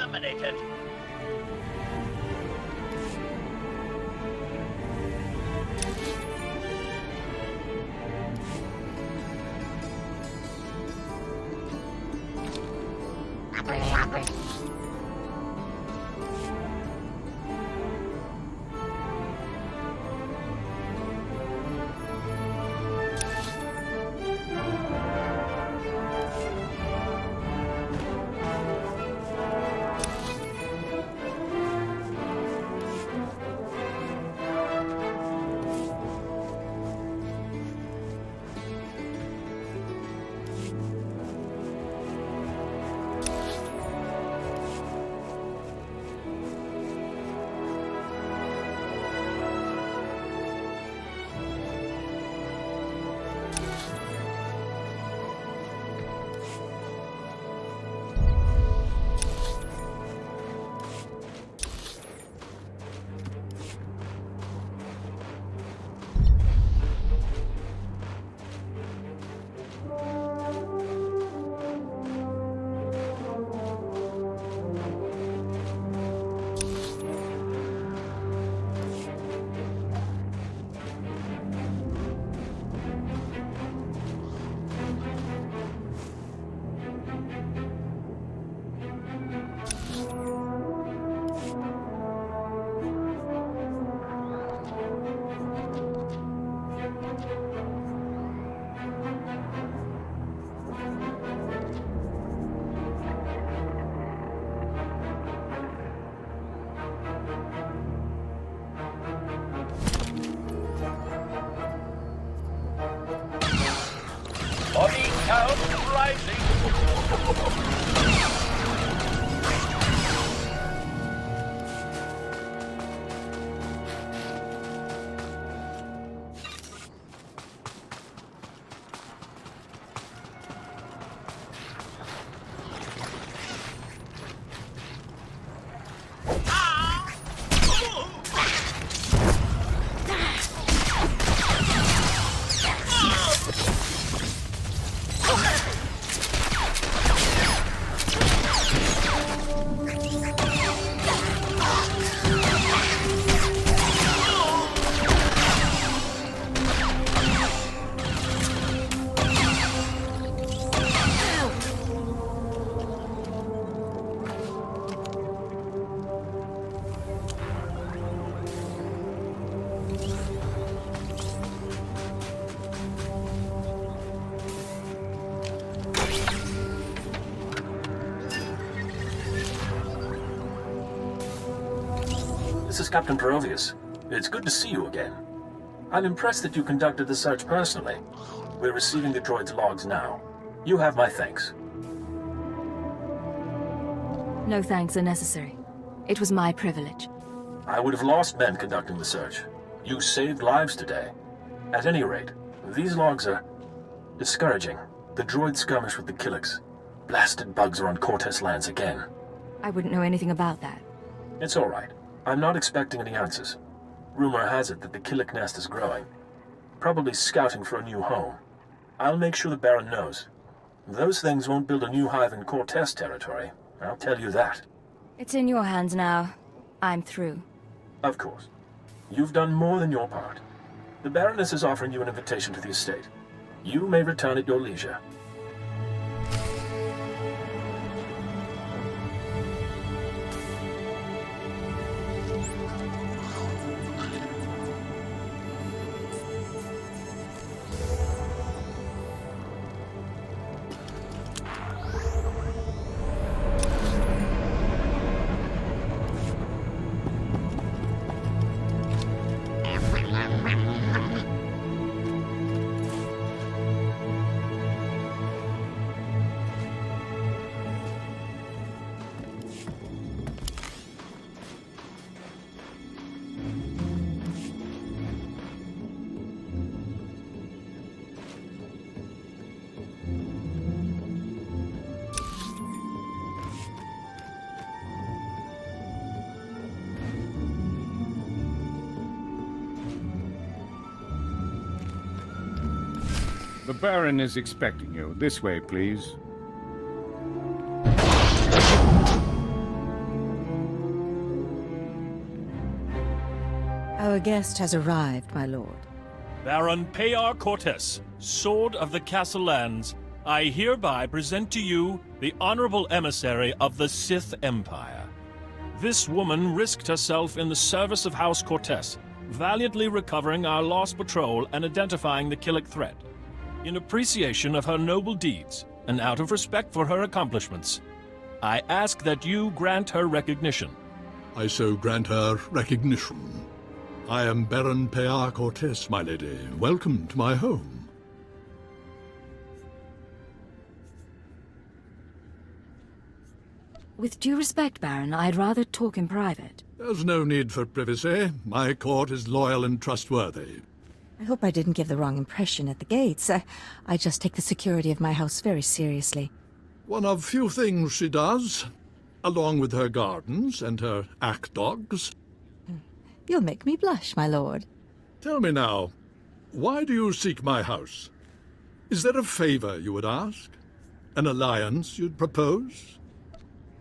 terminated. Body count rising. This is Captain Perovius. It's good to see you again. I'm impressed that you conducted the search personally. We're receiving the droid's logs now. You have my thanks. No thanks are necessary. It was my privilege. I would have lost men conducting the search. You saved lives today. At any rate, these logs are discouraging. The droid skirmish with the Killiks. Blasted bugs are on Cortez lands again. I wouldn't know anything about that. It's all right. I'm not expecting any answers. Rumor has it that the Killik nest is growing. Probably scouting for a new home. I'll make sure the Baron knows. Those things won't build a new hive in Cortez territory. I'll tell you that. It's in your hands now. I'm through. Of course. You've done more than your part. The Baroness is offering you an invitation to the estate. You may return at your leisure. The Baron is expecting you. This way, please. Our guest has arrived, my lord. Baron Payar Cortes, Sword of the Castle Lands, I hereby present to you the honorable emissary of the Sith Empire. This woman risked herself in the service of House Cortes, valiantly recovering our lost patrol and identifying the Killik threat. In appreciation of her noble deeds, and out of respect for her accomplishments, I ask that you grant her recognition. I so grant her recognition. I am Baron Payar Cortes, my lady. Welcome to my home. With due respect, Baron, I'd rather talk in private. There's no need for privacy. My court is loyal and trustworthy. I hope I didn't give the wrong impression at the gates. I just take the security of my house very seriously. One of few things she does, along with her gardens and her ack dogs. You'll make me blush, my lord. Tell me now, why do you seek my house? Is there a favor you would ask? An alliance you'd propose?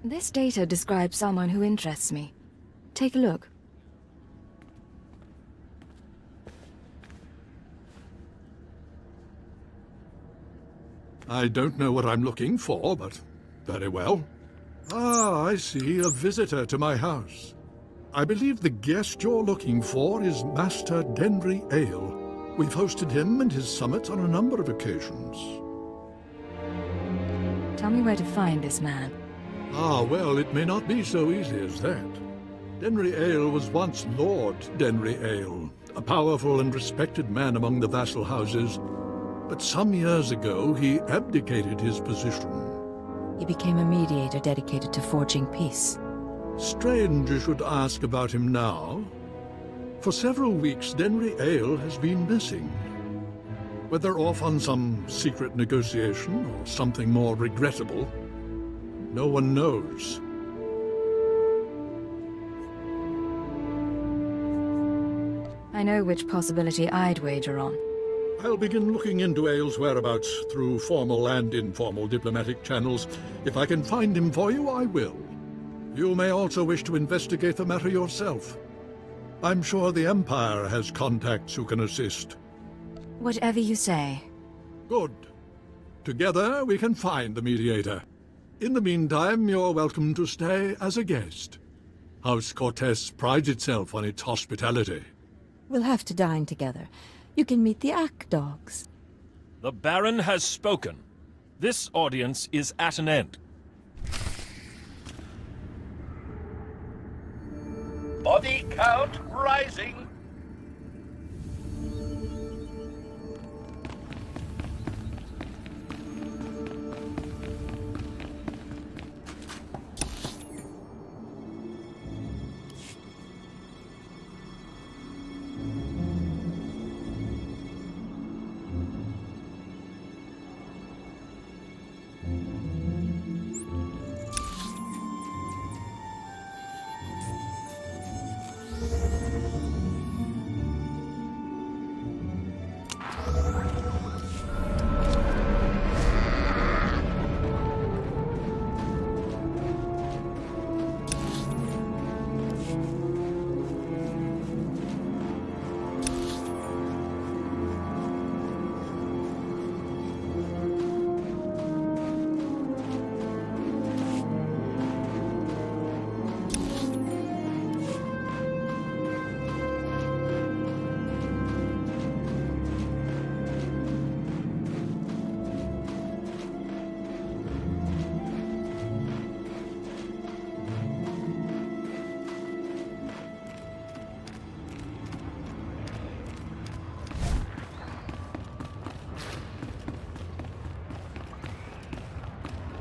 This data describes someone who interests me. Take a look. I don't know what I'm looking for, but very well. Ah, I see, a visitor to my house. I believe the guest you're looking for is Master Denry Ale. We've hosted him and his summit on a number of occasions. Tell me where to find this man. Ah, well, it may not be so easy as that. Denry Ale was once Lord Denry Ale, a powerful and respected man among the vassal houses. But some years ago, he abdicated his position. He became a mediator dedicated to forging peace. Strange you should ask about him now. For several weeks, Denry Ale has been missing. Whether off on some secret negotiation or something more regrettable, no one knows. I know which possibility I'd wager on. I'll begin looking into Ale's whereabouts through formal and informal diplomatic channels. If I can find him for you, I will. You may also wish to investigate the matter yourself. I'm sure the Empire has contacts who can assist. Whatever you say. Good. Together we can find the mediator. In the meantime, you're welcome to stay as a guest. House Cortes prides itself on its hospitality. We'll have to dine together. You can meet the ack dogs. The Baron has spoken. This audience is at an end. Body count rising.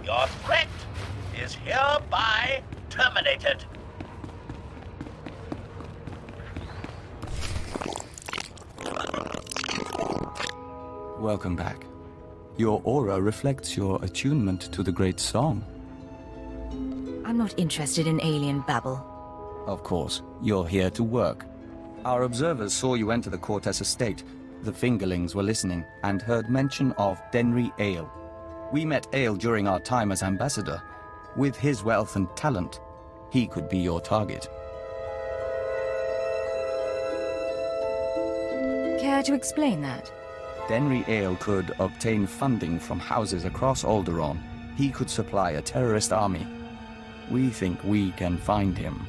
Your threat is hereby terminated. Welcome back. Your aura reflects your attunement to the great song. I'm not interested in alien babble. Of course, you're here to work. Our observers saw you enter the Cortes estate. The Fingerlings were listening and heard mention of Denry Ale. We met Ale during our time as ambassador. With his wealth and talent, he could be your target. care to explain that? Denry Ale could obtain funding from houses across Alderaan. He could supply a terrorist army. We think we can find him.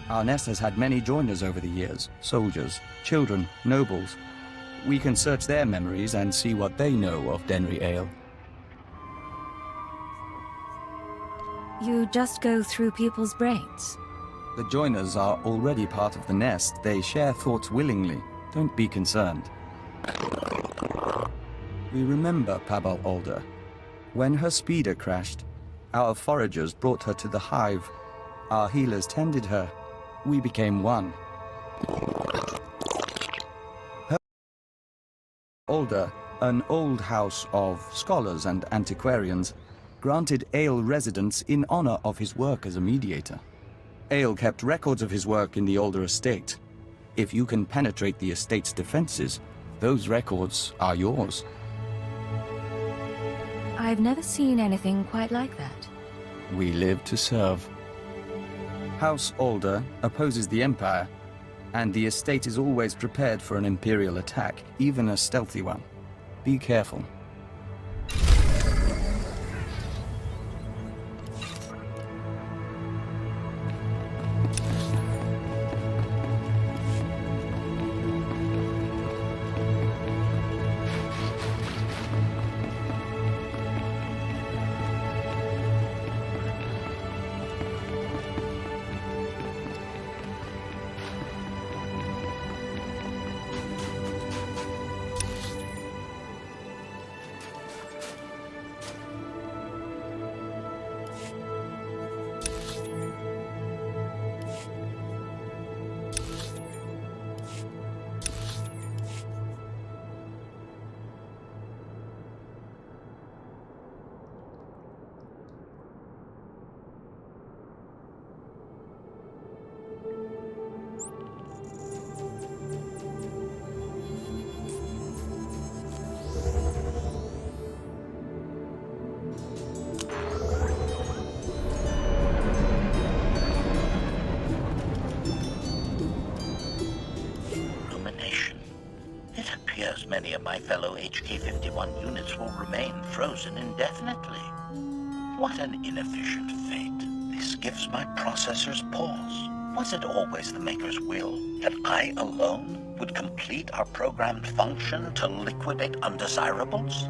Our nest has had many joiners over the years. Soldiers, children, nobles. We can search their memories and see what they know of Denry Ale. You just go through people's brains. The joiners are already part of the nest. They share thoughts willingly. Don't be concerned. We remember Pabal Alder. When her speeder crashed, our foragers brought her to the hive. Our healers tended her. We became one. Her Alder, an old house of scholars and antiquarians, granted Ale residence in honor of his work as a mediator. Ale kept records of his work in the Alder estate. If you can penetrate the estate's defenses, those records are yours. I've never seen anything quite like that. We live to serve. House Alder opposes the Empire, and the estate is always prepared for an Imperial attack, even a stealthy one. Be careful. Many of my fellow HK-51 units will remain frozen indefinitely. What an inefficient fate. This gives my processors pause. Was it always the Maker's will that I alone would complete our programmed function to liquidate undesirables?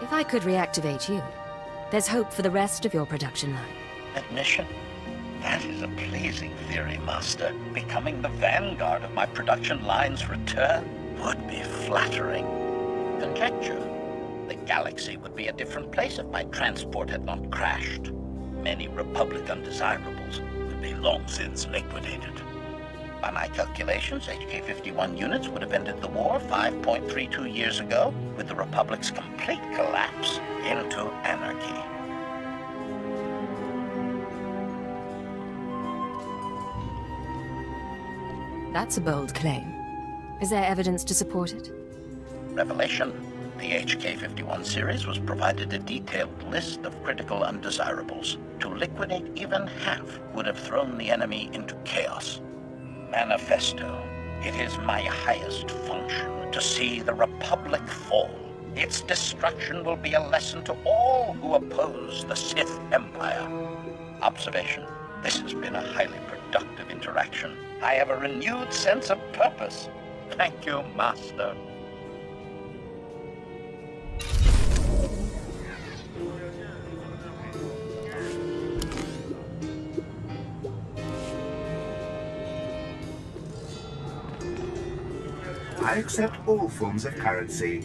If I could reactivate you, there's hope for the rest of your production line. Admission? That is a pleasing theory, Master. Becoming the vanguard of my production line's return would be flattering. Conjecture. The galaxy would be a different place if my transport had not crashed. Many Republic undesirables would be long since liquidated. By my calculations, HK-51 units would have ended the war 5.32 years ago, with the Republic's complete collapse into anarchy. That's a bold claim. Is there evidence to support it? Revelation. The HK-51 series was provided a detailed list of critical undesirables. To liquidate even half would have thrown the enemy into chaos. Manifesto. It is my highest function to see the Republic fall. Its destruction will be a lesson to all who oppose the Sith Empire. Observation. This has been a highly productive interaction. I have a renewed sense of purpose. Thank you, Master. I accept all forms of currency.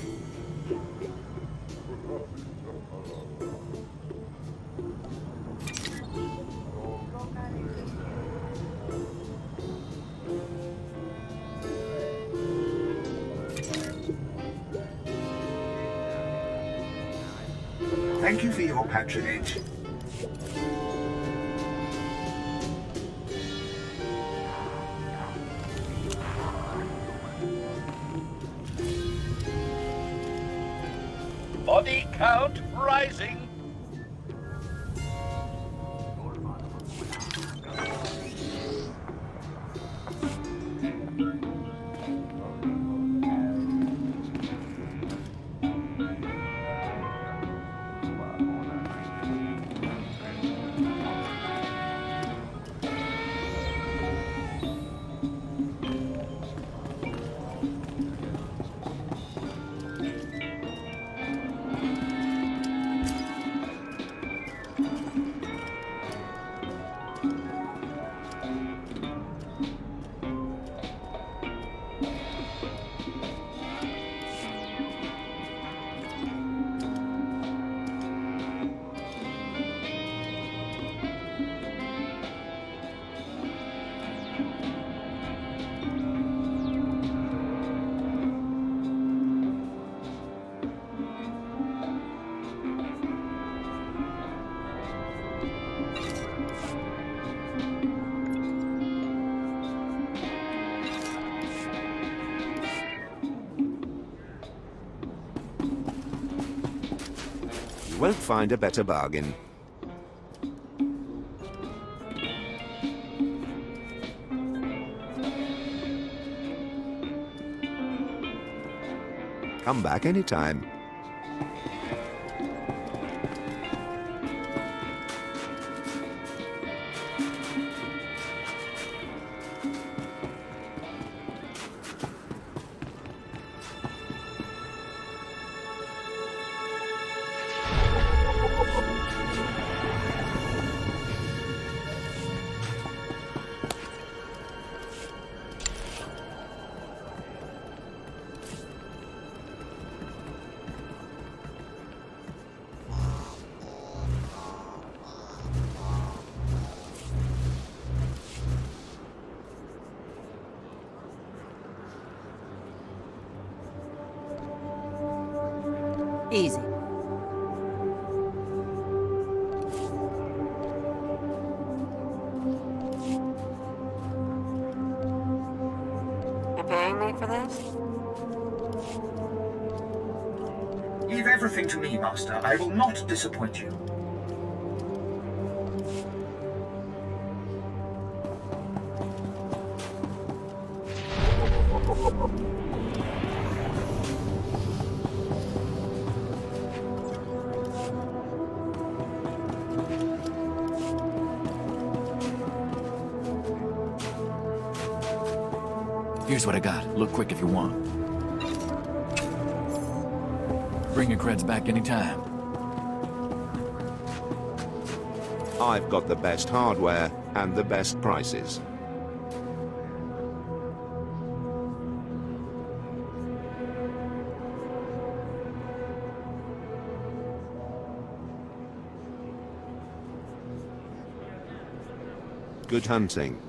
Thank you for your patronage. Body count rising. You won't find a better bargain. Come back anytime. Easy. You're paying me for this? Leave everything to me, Master. I will not disappoint you. Here's what I got. Look quick if you want. Bring your creds back anytime. I've got the best hardware and the best prices. Good hunting.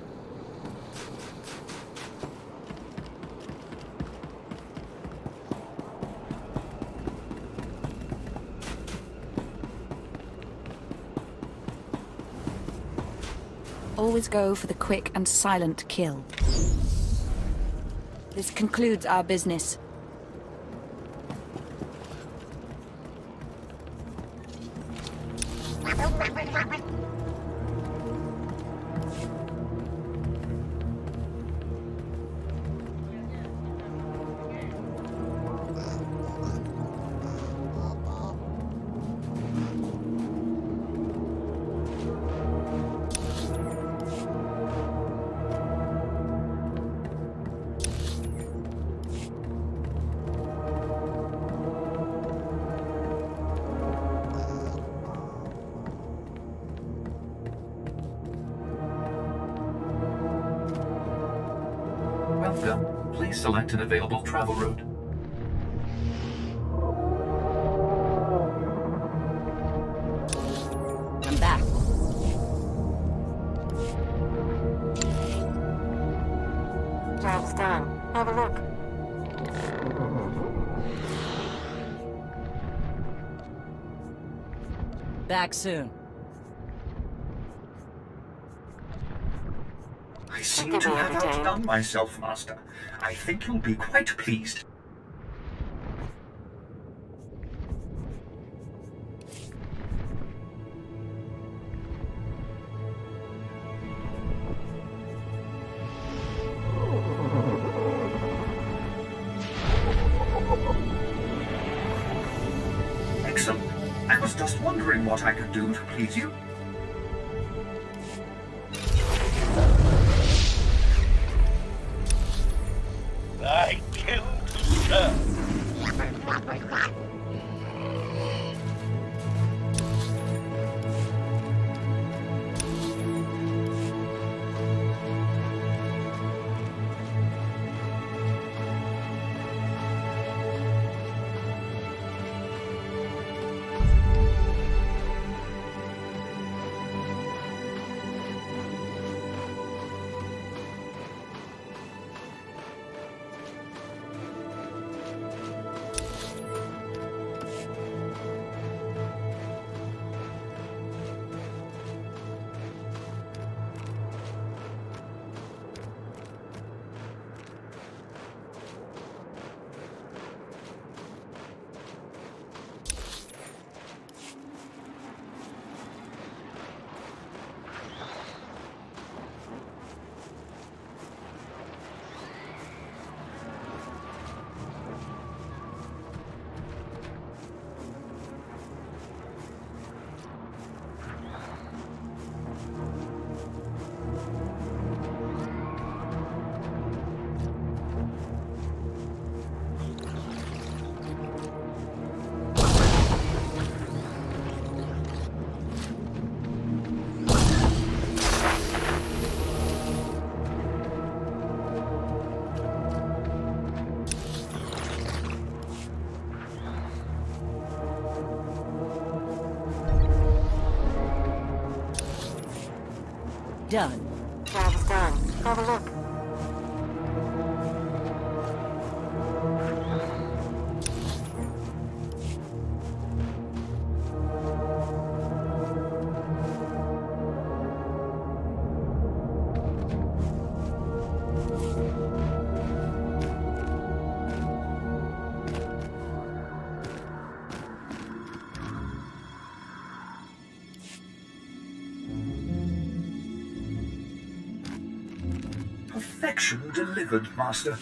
Always go for the quick and silent kill. This concludes our business. Welcome. Please select an available travel route. I'm back. Job's done. Have a look. Back soon. I seem to have outdone myself, Master. I think you'll be quite pleased. Excellent. I was just wondering what I could do to please you. Thank you, sir. Done. Job's done. Have a look. Perfection delivered, Master.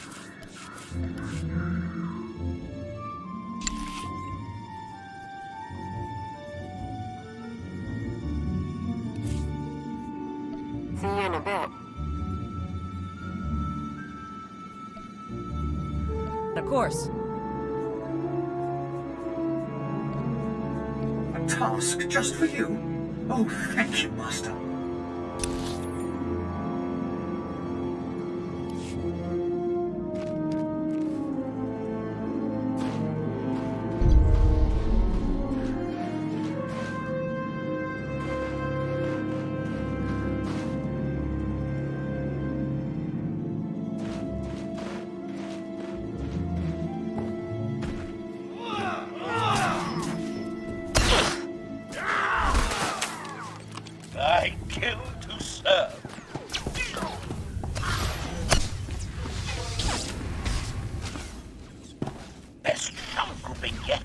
See you in a bit. Of course. A task just for you? Oh, thank you, Master. I kill to serve. Best shot grouping yet.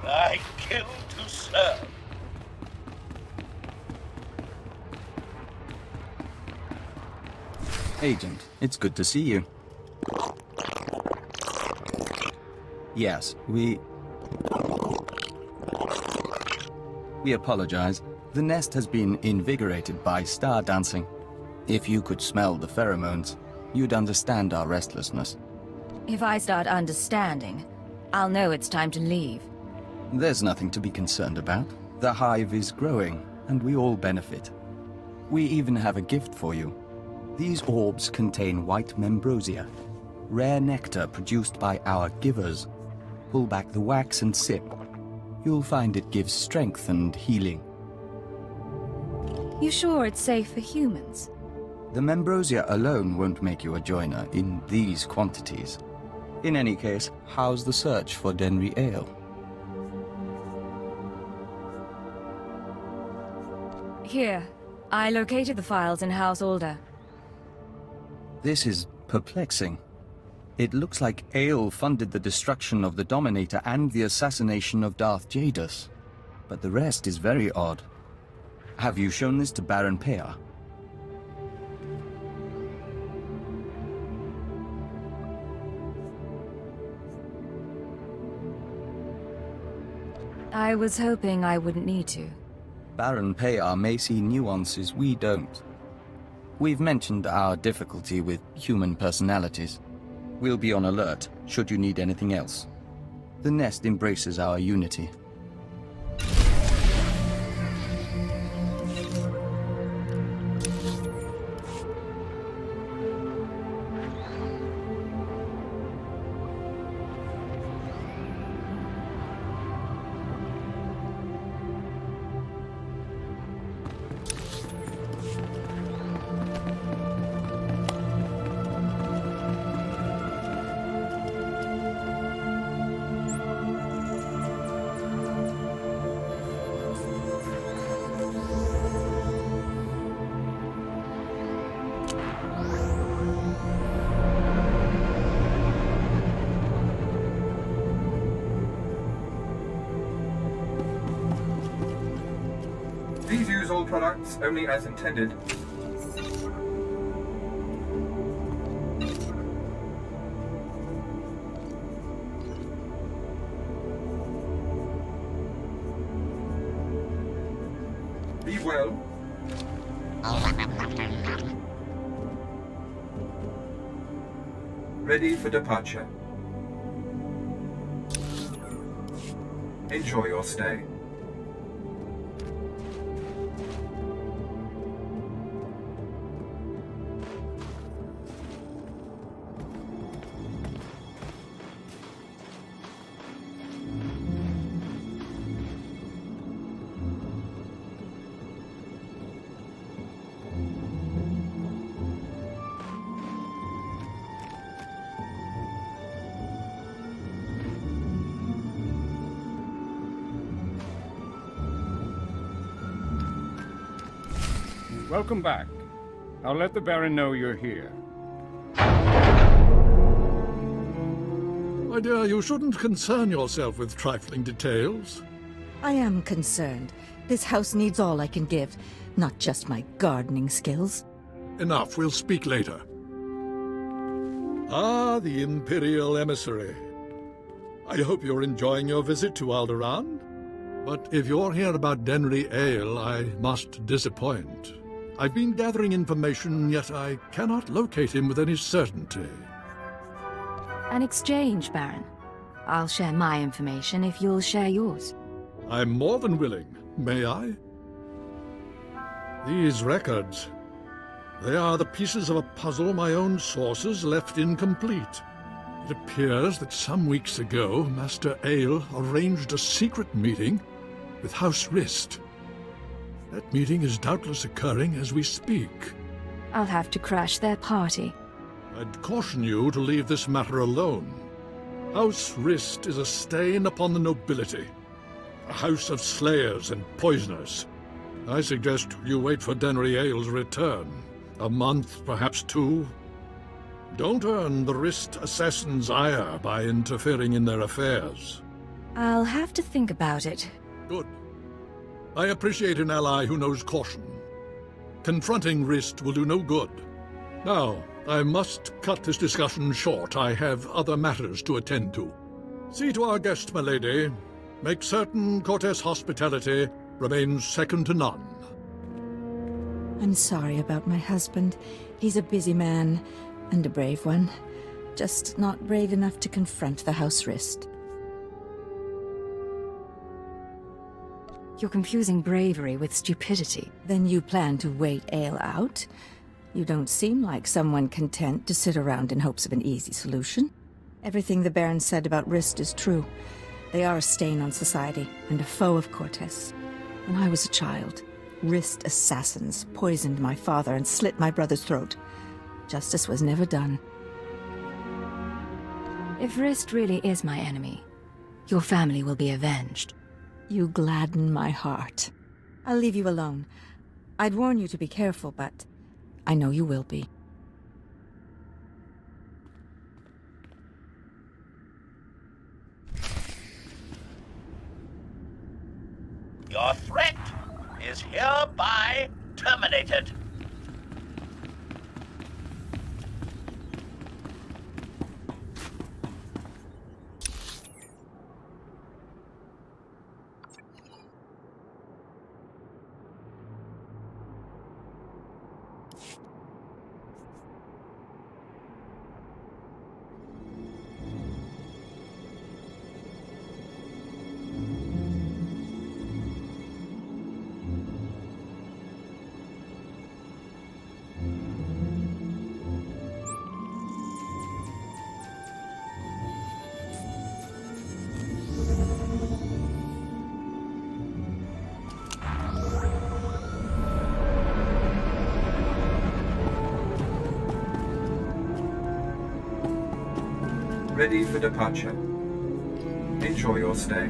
I kill to serve. Agent, it's good to see you. Yes, we apologize. The nest has been invigorated by star dancing. If you could smell the pheromones, you'd understand our restlessness. If I start understanding, I'll know it's time to leave. There's nothing to be concerned about. The hive is growing, and we all benefit. We even have a gift for you. These orbs contain white membrosia, rare nectar produced by our givers. Pull back the wax and sip. You'll find it gives strength and healing. You sure it's safe for humans? The membrosia alone won't make you a joiner in these quantities. In any case, how's the search for Denry Ale? Here. I located the files in House Alder. This is perplexing. It looks like Ale funded the destruction of the Dominator and the assassination of Darth Jadus. But the rest is very odd. Have you shown this to Baron Pear? I was hoping I wouldn't need to. Baron Pear may see nuances we don't. We've mentioned our difficulty with human personalities. We'll be on alert, should you need anything else. The nest embraces our unity. Please use all products only as intended. Be well. Ready for departure. Enjoy your stay. Welcome back. I'll let the Baron know you're here. My dear, you shouldn't concern yourself with trifling details. I am concerned. This house needs all I can give, not just my gardening skills. Enough, we'll speak later. Ah, the Imperial Emissary. I hope you're enjoying your visit to Alderaan. But if you're here about Denry Ale, I must disappoint. I've been gathering information, yet I cannot locate him with any certainty. An exchange, Baron. I'll share my information if you'll share yours. I'm more than willing. May I? These records. They are the pieces of a puzzle my own sources left incomplete. It appears that some weeks ago, Master Ale arranged a secret meeting with House Rist. That meeting is doubtless occurring as we speak. I'll have to crash their party. I'd caution you to leave this matter alone. House Rist is a stain upon the nobility. A house of slayers and poisoners. I suggest you wait for Denry Ale's return. A month, perhaps 2. Don't earn the Rist assassins' ire by interfering in their affairs. I'll have to think about it. Good. I appreciate an ally who knows caution. Confronting Rist will do no good. Now, I must cut this discussion short. I have other matters to attend to. See to our guest, my lady. Make certain Cortez hospitality remains second to none. I'm sorry about my husband. He's a busy man, and a brave one. Just not brave enough to confront the House Rist. You're confusing bravery with stupidity. Then you plan to wait Ale out? You don't seem like someone content to sit around in hopes of an easy solution. Everything the Baron said about Rist is true. They are a stain on society, and a foe of Cortez. When I was a child, Rist assassins poisoned my father and slit my brother's throat. Justice was never done. If Rist really is my enemy, your family will be avenged. You gladden my heart. I'll leave you alone. I'd warn you to be careful, but I know you will be. Your threat is hereby terminated. Ready for departure. Enjoy your stay.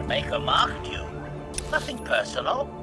Maker marked you. Nothing personal.